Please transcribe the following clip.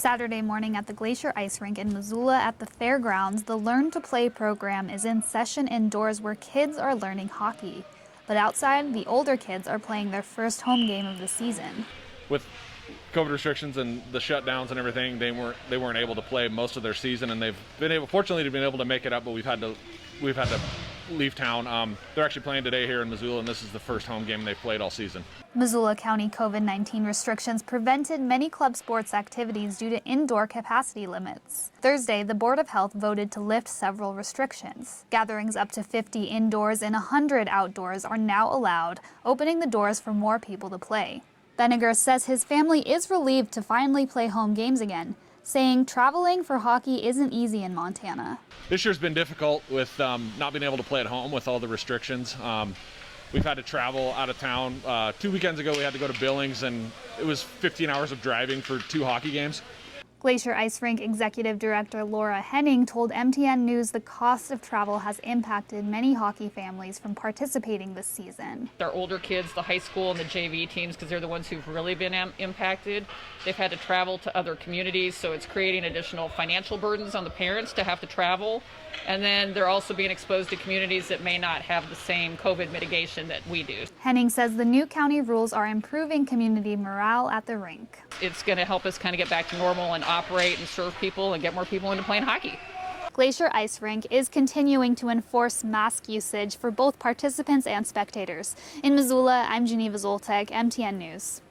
Saturday morning at the Glacier Ice Rink in Missoula at the fairgrounds, the Learn to Play program is in session indoors where kids are learning hockey. But outside, the older kids are playing their first home game of the season. With COVID restrictions and the shutdowns and everything, they weren't able to play most of their season, and fortunately they've been able to make it up, but we've had to leave town. They're actually playing today here in Missoula, and this is the first home game they've played all season. Missoula County COVID-19 restrictions prevented many club sports activities due to indoor capacity limits. Thursday, the Board of Health voted to lift several restrictions. Gatherings up to 50 indoors and 100 outdoors are now allowed, opening the doors for more people to play. Benninger says his family is relieved to finally play home games again, saying traveling for hockey isn't easy in Montana. This year's been difficult with not being able to play at home with all the restrictions. We've had to travel out of town. 2 weekends ago we had to go to Billings, and it was 15 hours of driving for 2 hockey games. Glacier Ice Rink Executive Director Laura Henning told MTN News the cost of travel has impacted many hockey families from participating this season. Our older kids, the high school and the JV teams, because they're the ones who've really been impacted, they've had to travel to other communities, so it's creating additional financial burdens on the parents to have to travel. And then they're also being exposed to communities that may not have the same COVID mitigation that we do. Henning says the new county rules are improving community morale at the rink. It's going to help us kind of get back to normal and operate and serve people and get more people into playing hockey. Glacier Ice Rink is continuing to enforce mask usage for both participants and spectators. In Missoula, I'm Geneva Zoltek, MTN News.